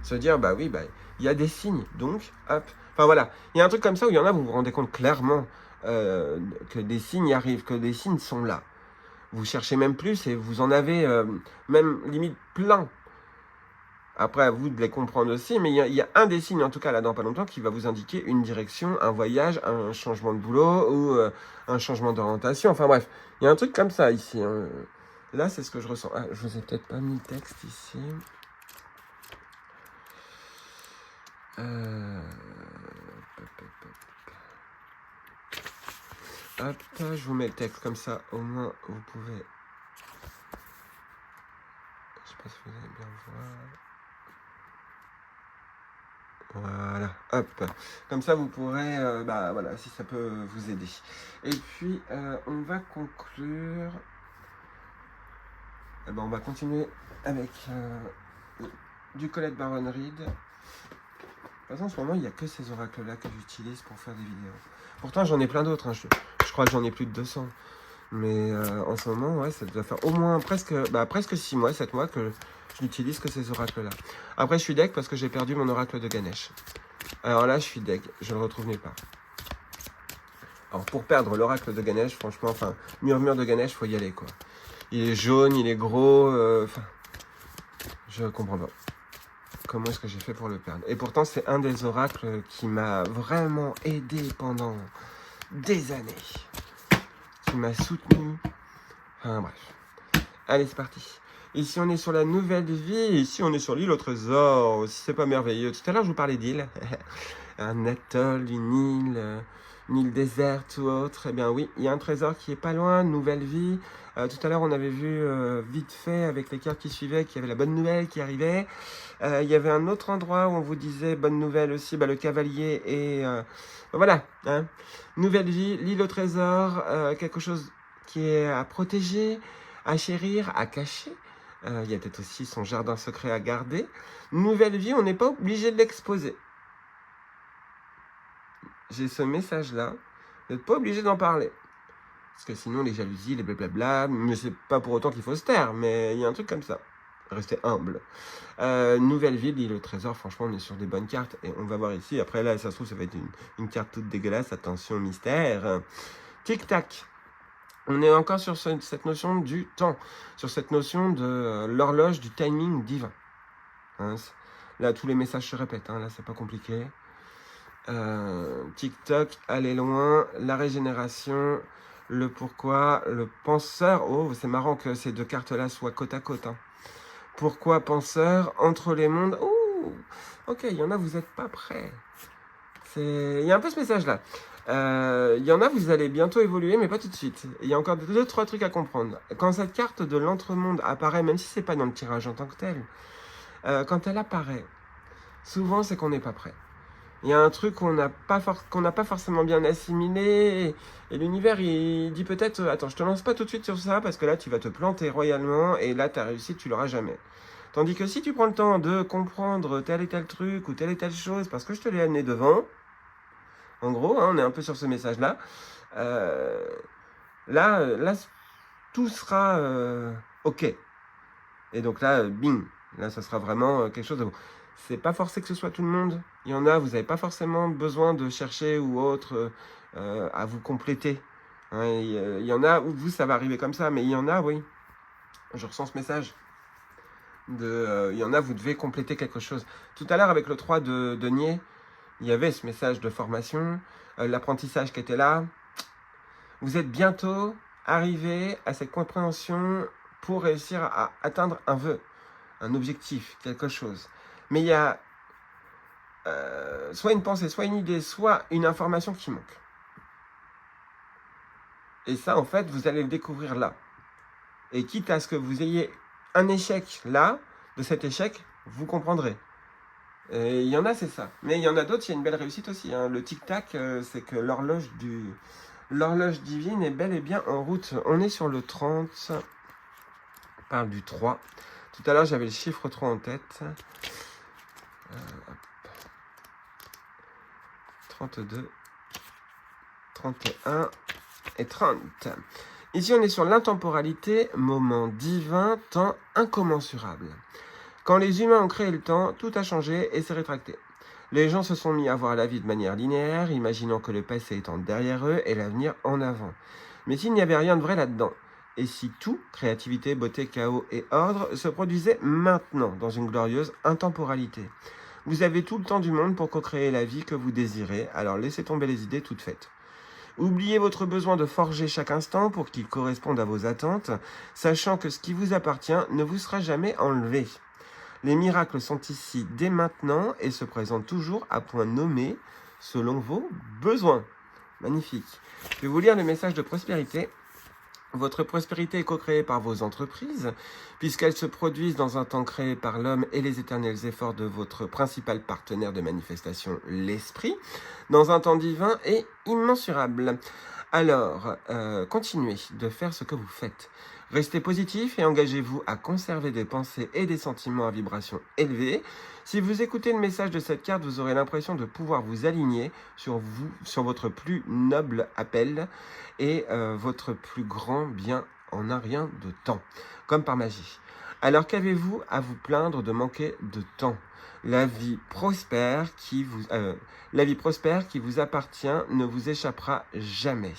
se dire, bah oui, bah, il y a des signes, donc, hop. Enfin voilà, il y a un truc comme ça où il y en a, vous vous rendez compte clairement que des signes arrivent, que des signes sont là. Vous cherchez même plus et vous en avez même limite plein. Après, à vous de les comprendre aussi, mais il y a un des signes, en tout cas là dans pas longtemps, qui va vous indiquer une direction, un voyage, un changement de boulot ou un changement d'orientation. Enfin bref, il y a un truc comme ça ici. Hein. Là, c'est ce que je ressens. Ah, je vous ai peut-être pas mis le texte ici. Hop, je vous mets le texte comme ça, au moins vous pouvez. Je sais pas si vous allez bien voir. Voilà, hop. Comme ça, vous pourrez, bah voilà, si ça peut vous aider. Et puis, on va conclure. Eh ben, on va continuer avec du Colette Baron Reid. De toute façon, en ce moment, il n'y a que ces oracles-là que j'utilise pour faire des vidéos. Pourtant, j'en ai plein d'autres. Hein. Je crois que j'en ai plus de 200. Mais en ce moment, ouais, ça doit faire au moins presque 6 mois, 7 mois que je n'utilise que ces oracles-là. Après, je suis deg parce que j'ai perdu mon oracle de Ganesh. Alors là, je suis deg. Je ne le retrouve nulle part. Alors, pour perdre l'oracle de Ganesh, franchement, enfin, murmure de Ganesh, faut y aller, quoi. Il est jaune, il est gros, enfin... je comprends pas. Comment est-ce que j'ai fait pour le perdre? Et pourtant, c'est un des oracles qui m'a vraiment aidé pendant des années. Qui m'a soutenu. Enfin, bref. Allez, c'est parti. Ici, on est sur la nouvelle vie. Ici, on est sur l'île au trésor. Si c'est pas merveilleux. Tout à l'heure, je vous parlais d'île. Un atoll, une île déserte ou autre. Eh bien, oui, il y a un trésor qui est pas loin. Nouvelle vie. Tout à l'heure, on avait vu vite fait avec les cartes qui suivaient qu'il y avait la bonne nouvelle qui arrivait. Il y avait un autre endroit où on vous disait bonne nouvelle aussi, le cavalier et voilà, hein. Nouvelle vie, l'île au trésor, quelque chose qui est à protéger, à chérir, à cacher. Il y a peut-être aussi son jardin secret à garder. Nouvelle vie, on n'est pas obligé de l'exposer. J'ai ce message-là, vous n'êtes pas obligé d'en parler. Parce que sinon, les jalousies, les blablabla, mais c'est pas pour autant qu'il faut se taire, mais il y a un truc comme ça. Restez humble. Nouvelle ville, l'île au trésor, franchement, on est sur des bonnes cartes. Et on va voir ici. Après, là, ça se trouve, ça va être une carte toute dégueulasse. Attention, mystère. Tic-tac. On est encore sur cette notion du temps. Sur cette notion de l'horloge du timing divin. Hein, là, tous les messages se répètent. Hein, là, c'est pas compliqué. TikTok, aller loin. La régénération. Le pourquoi. Le penseur. Oh, c'est marrant que ces deux cartes-là soient côte à côte. Hein. Pourquoi penseur entre les mondes? Ouh, ok, il y en a, vous n'êtes pas prêts. Il y a un peu ce message-là. Il y en a, vous allez bientôt évoluer, mais pas tout de suite. Il y a encore 2-3 trucs à comprendre. Quand cette carte de l'entremonde apparaît, même si c'est pas dans le tirage en tant que tel, quand elle apparaît, souvent c'est qu'on n'est pas prêt. Il y a un truc qu'on n'a pas forcément bien assimilé, et l'univers il dit peut-être attends, je te lance pas tout de suite sur ça parce que là tu vas te planter royalement et là ta réussite tu l'auras jamais. Tandis que si tu prends le temps de comprendre tel et tel truc ou telle et telle chose parce que je te l'ai amené devant, en gros, hein, on est un peu sur ce message-là, là tout sera ok. Et donc là, bing, là ça sera vraiment quelque chose de bon. C'est pas forcé que ce soit tout le monde. Il y en a, vous n'avez pas forcément besoin de chercher ou autre à vous compléter. Hein, il y en a où vous, ça va arriver comme ça, mais il y en a, oui. Je ressens ce message. Il y en a, vous devez compléter quelque chose. Tout à l'heure, avec le 3 de denier, il y avait ce message de formation, l'apprentissage qui était là. Vous êtes bientôt arrivé à cette compréhension pour réussir à atteindre un vœu, un objectif, quelque chose. Mais il y a soit une pensée, soit une idée, soit une information qui manque. Et ça, en fait, vous allez le découvrir là. Et quitte à ce que vous ayez un échec là, de cet échec, vous comprendrez. Et il y en a, c'est ça. Mais il y en a d'autres, il y a une belle réussite aussi. Hein. Le tic-tac, c'est que l'horloge divine est bel et bien en route. On est sur le 30. On parle du 3. Tout à l'heure, j'avais le chiffre 3 en tête. 32, 31 et 30. Ici, on est sur l'intemporalité, moment divin, temps incommensurable. Quand les humains ont créé le temps, tout a changé et s'est rétracté. Les gens se sont mis à voir la vie de manière linéaire, imaginant que le passé étant derrière eux et l'avenir en avant. Mais s'il n'y avait rien de vrai là-dedans, et si tout, créativité, beauté, chaos et ordre, se produisait maintenant, dans une glorieuse intemporalité? Vous avez tout le temps du monde pour co-créer la vie que vous désirez, alors laissez tomber les idées toutes faites. Oubliez votre besoin de forger chaque instant pour qu'il corresponde à vos attentes, sachant que ce qui vous appartient ne vous sera jamais enlevé. Les miracles sont ici dès maintenant et se présentent toujours à point nommé selon vos besoins. Magnifique. Je vais vous lire le message de prospérité. Votre prospérité est co-créée par vos entreprises, puisqu'elles se produisent dans un temps créé par l'homme et les éternels efforts de votre principal partenaire de manifestation, l'esprit, dans un temps divin et immensurable. Alors, continuez de faire ce que vous faites. Restez positif et engagez-vous à conserver des pensées et des sentiments à vibration élevée. Si vous écoutez le message de cette carte, vous aurez l'impression de pouvoir vous aligner sur votre plus noble appel et votre plus grand bien en un rien de temps, comme par magie. Alors qu'avez-vous à vous plaindre de manquer de temps? La vie prospère qui vous appartient ne vous échappera jamais.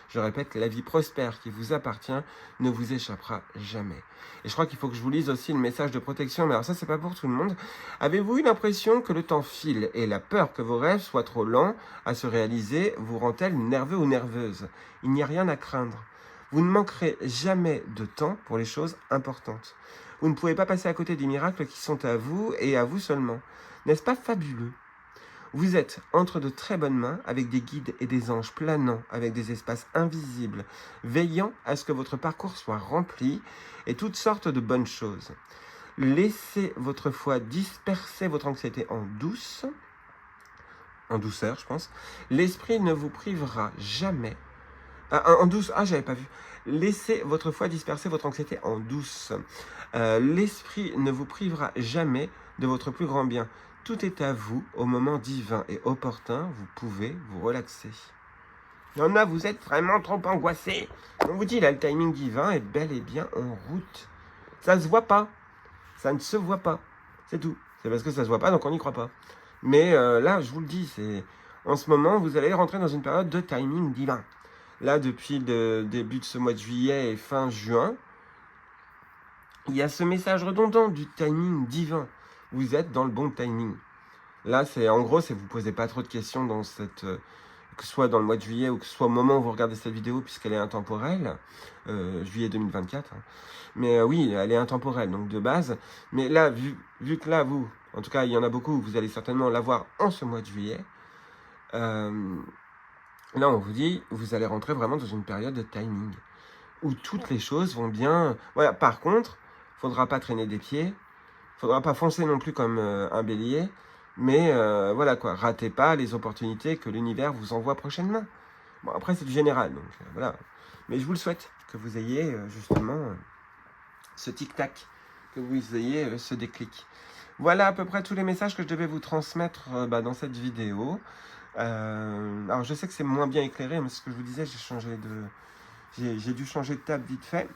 Je répète, la vie prospère qui vous appartient ne vous échappera jamais. Et je crois qu'il faut que je vous lise aussi le message de protection, mais alors ça, c'est pas pour tout le monde. Avez-vous eu l'impression que le temps file et la peur que vos rêves soient trop lents à se réaliser vous rend-elle nerveux ou nerveuse? Il n'y a rien à craindre. Vous ne manquerez jamais de temps pour les choses importantes. Vous ne pouvez pas passer à côté des miracles qui sont à vous et à vous seulement. N'est-ce pas fabuleux? Vous êtes entre de très bonnes mains, avec des guides et des anges planant, avec des espaces invisibles, veillant à ce que votre parcours soit rempli et toutes sortes de bonnes choses. Laissez votre foi disperser votre anxiété en douceur, je pense. L'esprit ne vous privera jamais. J'avais pas vu. Laissez votre foi disperser votre anxiété en douce. L'esprit ne vous privera jamais de votre plus grand bien. Tout est à vous, au moment divin et opportun, vous pouvez vous relaxer. Il y en a, vous êtes vraiment trop angoissé. On vous dit, là, le timing divin est bel et bien en route. Ça ne se voit pas. Ça ne se voit pas. C'est tout. C'est parce que ça ne se voit pas, donc on n'y croit pas. Mais là, je vous le dis, en ce moment, vous allez rentrer dans une période de timing divin. Là, depuis le début de ce mois de juillet et fin juin, il y a ce message redondant du timing divin. Vous êtes dans le bon timing. Là, en gros, vous ne posez pas trop de questions dans que ce soit dans le mois de juillet ou que ce soit au moment où vous regardez cette vidéo, puisqu'elle est intemporelle, juillet 2024. Mais oui, elle est intemporelle, donc de base. Mais là, vu que là, vous, en tout cas, il y en a beaucoup, vous allez certainement l'avoir en ce mois de juillet. Là, on vous dit, vous allez rentrer vraiment dans une période de timing, où toutes les choses vont bien. Voilà, par contre, il ne faudra pas traîner des pieds. Il ne faudra pas foncer non plus comme un bélier, mais voilà quoi, ratez pas les opportunités que l'univers vous envoie prochainement. Bon, après, c'est du général, donc voilà. Mais je vous le souhaite, que vous ayez justement ce tic-tac, que vous ayez ce déclic. Voilà à peu près tous les messages que je devais vous transmettre dans cette vidéo. Alors, je sais que c'est moins bien éclairé, mais ce que je vous disais, j'ai dû changer de table vite fait.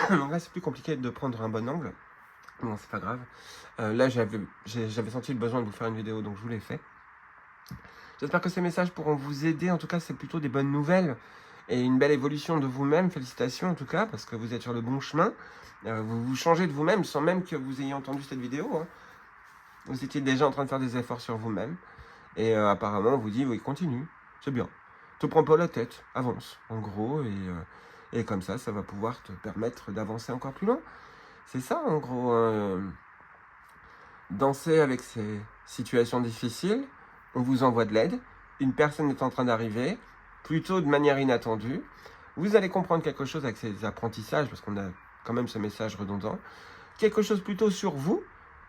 Donc là, c'est plus compliqué de prendre un bon angle. Bon, c'est pas grave. Là, j'avais senti le besoin de vous faire une vidéo, donc je vous l'ai fait. J'espère que ces messages pourront vous aider. En tout cas, c'est plutôt des bonnes nouvelles et une belle évolution de vous-même. Félicitations en tout cas, parce que vous êtes sur le bon chemin. Vous changez de vous-même sans même que vous ayez entendu cette vidéo. Hein. Vous étiez déjà en train de faire des efforts sur vous-même. Et apparemment, on vous dit, oui, continue, c'est bien. Te prends pas la tête, avance, en gros. Et comme ça va pouvoir te permettre d'avancer encore plus loin. C'est ça, en gros. Danser avec ces situations difficiles, on vous envoie de l'aide, une personne est en train d'arriver, plutôt de manière inattendue. Vous allez comprendre quelque chose avec ces apprentissages, parce qu'on a quand même ce message redondant. Quelque chose plutôt sur vous,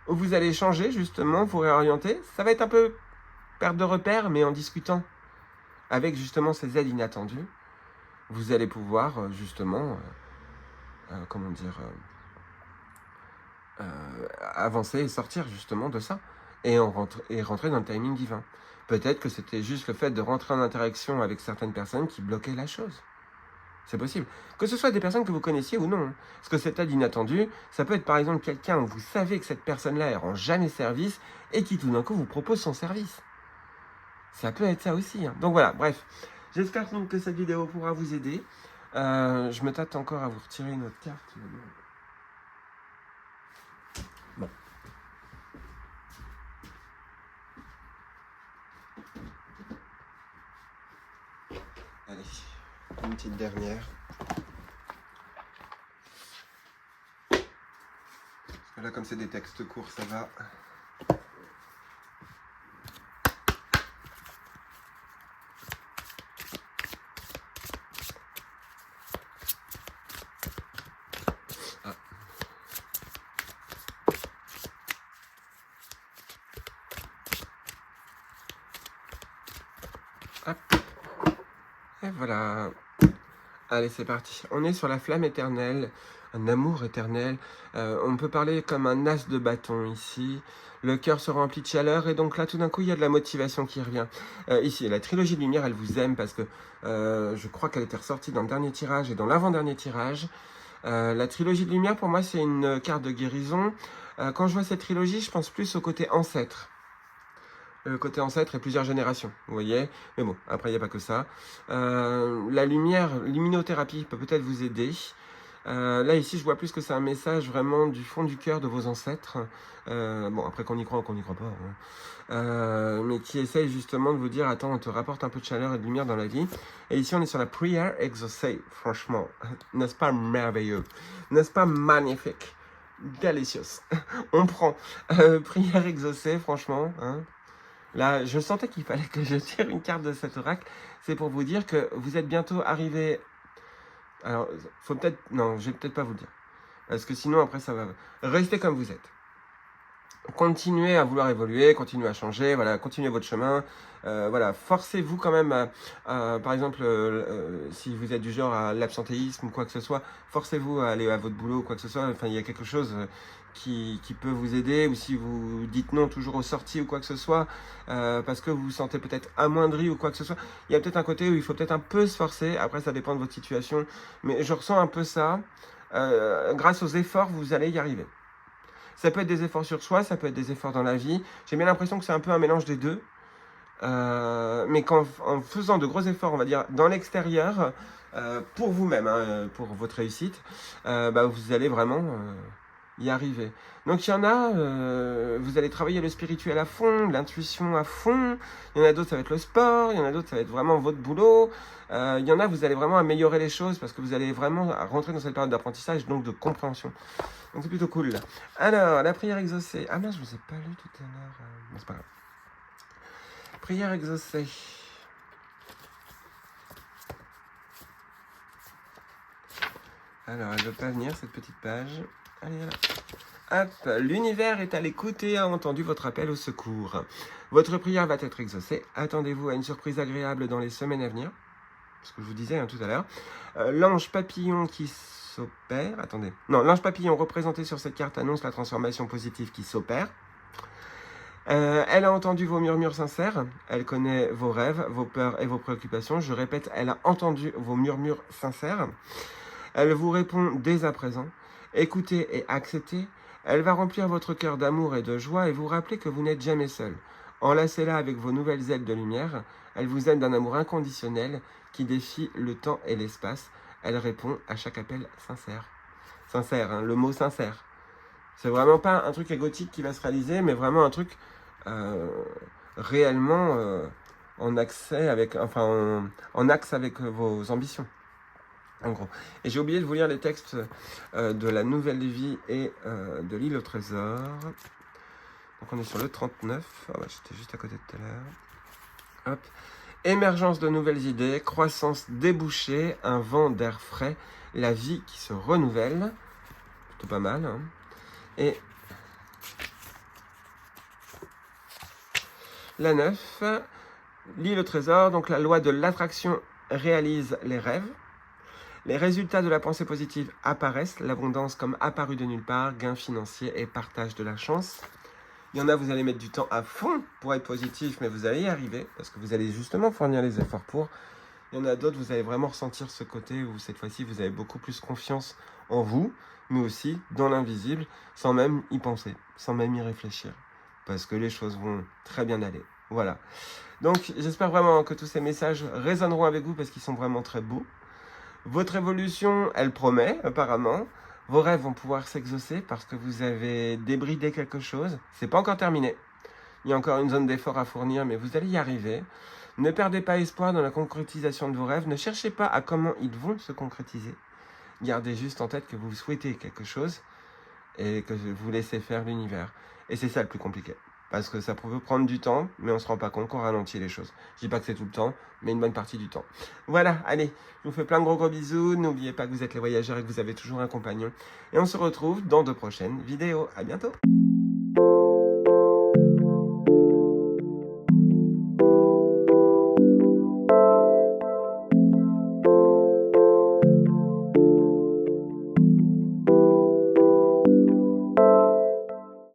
où vous allez changer, justement, vous réorienter. Ça va être un peu perte de repère, mais en discutant avec, justement, ces aides inattendues, vous allez pouvoir, justement, avancer et sortir justement de ça et rentrer dans le timing divin. Peut-être que c'était juste le fait de rentrer en interaction avec certaines personnes qui bloquaient la chose. C'est possible. Que ce soit des personnes que vous connaissiez ou non. Parce que cette aide inattendue, ça peut être par exemple quelqu'un où vous savez que cette personne-là, elle rend jamais service et qui tout d'un coup vous propose son service. Ça peut être ça aussi. Hein. Donc voilà, bref. J'espère donc que cette vidéo pourra vous aider. Je me tâte encore à vous retirer une autre carte. Bon. Allez, une petite dernière. Parce que là, comme c'est des textes courts, ça va. Ah. Hop. Et voilà. Allez, c'est parti. On est sur la flamme éternelle, un amour éternel. On peut parler comme un as de bâton ici. Le cœur se remplit de chaleur et donc là, tout d'un coup, il y a de la motivation qui revient. Ici, la trilogie de lumière, elle vous aime parce que je crois qu'elle était ressortie dans le dernier tirage et dans l'avant-dernier tirage. La trilogie de lumière, pour moi, c'est une carte de guérison. Quand je vois cette trilogie, je pense plus au côté ancêtre. Le côté ancêtre et plusieurs générations, vous voyez. Mais bon, après, il n'y a pas que ça. La lumière, l'immunothérapie peut peut-être vous aider. Là, ici, je vois plus que c'est un message vraiment du fond du cœur de vos ancêtres. Bon, après, qu'on y croit ou qu'on n'y croit pas. Hein. Mais qui essaye justement de vous dire, attends, on te rapporte un peu de chaleur et de lumière dans la vie. Et ici, on est sur la prière exaucée, franchement. N'est-ce pas merveilleux? N'est-ce pas magnifique? Delicious. On prend. Prière exaucée, franchement. Hein. Là, je sentais qu'il fallait que je tire une carte de cet oracle. C'est pour vous dire que vous êtes bientôt arrivé. Alors, faut peut-être. Non, je vais peut-être pas vous le dire. Parce que sinon, après, ça va. Restez comme vous êtes. Continuez à vouloir évoluer, continuez à changer, voilà, continuez votre chemin. Voilà, forcez-vous quand même par exemple, si vous êtes du genre à l'absentéisme ou quoi que ce soit, forcez-vous à aller à votre boulot ou quoi que ce soit. Enfin, il y a quelque chose qui peut vous aider, ou si vous dites non toujours aux sorties ou quoi que ce soit, parce que vous vous sentez peut-être amoindri ou quoi que ce soit. Il y a peut-être un côté où il faut peut-être un peu se forcer. Après, ça dépend de votre situation, mais je ressens un peu ça. Grâce aux efforts, vous allez y arriver. Ça peut être des efforts sur soi, ça peut être des efforts dans la vie. J'ai bien l'impression que c'est un peu un mélange des deux. Mais en faisant de gros efforts, on va dire, dans l'extérieur, pour vous-même, hein, pour votre réussite, vous allez vraiment y arriver. Donc il y en a, vous allez travailler le spirituel à fond, l'intuition à fond. Il y en a d'autres, ça va être le sport. Il y en a d'autres, ça va être vraiment votre boulot. Il y en a, vous allez vraiment améliorer les choses parce que vous allez vraiment rentrer dans cette période d'apprentissage, donc de compréhension. Donc c'est plutôt cool. Là. Alors, la prière exaucée. Ah mince, je ne vous ai pas lu tout à l'heure. C'est pas grave. Prière exaucée. Alors, elle ne veut pas venir, cette petite page. Allez, là. Hop, l'univers est à l'écoute et a entendu votre appel au secours. Votre prière va être exaucée. Attendez-vous à une surprise agréable dans les semaines à venir. Ce que je vous disais tout à l'heure. L'ange papillon qui s'opère. Attendez. Non, l'ange papillon représenté sur cette carte annonce la transformation positive qui s'opère. Elle a entendu vos murmures sincères. Elle connaît vos rêves, vos peurs et vos préoccupations. Je répète, elle a entendu vos murmures sincères. Elle vous répond dès à présent. Écoutez et acceptez. Elle va remplir votre cœur d'amour et de joie et vous rappeler que vous n'êtes jamais seul. Enlacez-la avec vos nouvelles ailes de lumière. Elle vous aime d'un amour inconditionnel qui défie le temps et l'espace. Elle répond à chaque appel sincère. Sincère, hein, le mot sincère. C'est vraiment pas un truc égotique qui va se réaliser, mais vraiment un truc réellement en axe avec vos ambitions. En gros. Et j'ai oublié de vous lire les textes de la Nouvelle Vie et de l'île au trésor. Donc on est sur le 39. Oh, j'étais juste à côté de tout à l'heure. Hop. Émergence de nouvelles idées, croissance débouchée, un vent d'air frais, la vie qui se renouvelle. Plutôt pas mal. Hein. Et la 9, l'île au trésor, donc la loi de l'attraction réalise les rêves. Les résultats de la pensée positive apparaissent, l'abondance comme apparue de nulle part, gain financier et partage de la chance. Il y en a, vous allez mettre du temps à fond pour être positif, mais vous allez y arriver, parce que vous allez justement fournir les efforts pour. Il y en a d'autres, vous allez vraiment ressentir ce côté où cette fois-ci, vous avez beaucoup plus confiance en vous, mais aussi dans l'invisible, sans même y penser, sans même y réfléchir. Parce que les choses vont très bien aller. Voilà. Donc, j'espère vraiment que tous ces messages résonneront avec vous parce qu'ils sont vraiment très beaux. Votre évolution, elle promet, apparemment. Vos rêves vont pouvoir s'exaucer parce que vous avez débridé quelque chose. C'est pas encore terminé. Il y a encore une zone d'effort à fournir, mais vous allez y arriver. Ne perdez pas espoir dans la concrétisation de vos rêves. Ne cherchez pas à comment ils vont se concrétiser. Gardez juste en tête que vous souhaitez quelque chose et que vous laissez faire l'univers. Et c'est ça le plus compliqué. Parce que ça peut prendre du temps, mais on ne se rend pas compte qu'on ralentit les choses. Je dis pas que c'est tout le temps, mais une bonne partie du temps. Voilà, allez, je vous fais plein de gros bisous. N'oubliez pas que vous êtes les voyageurs et que vous avez toujours un compagnon. Et on se retrouve dans de prochaines vidéos. À bientôt.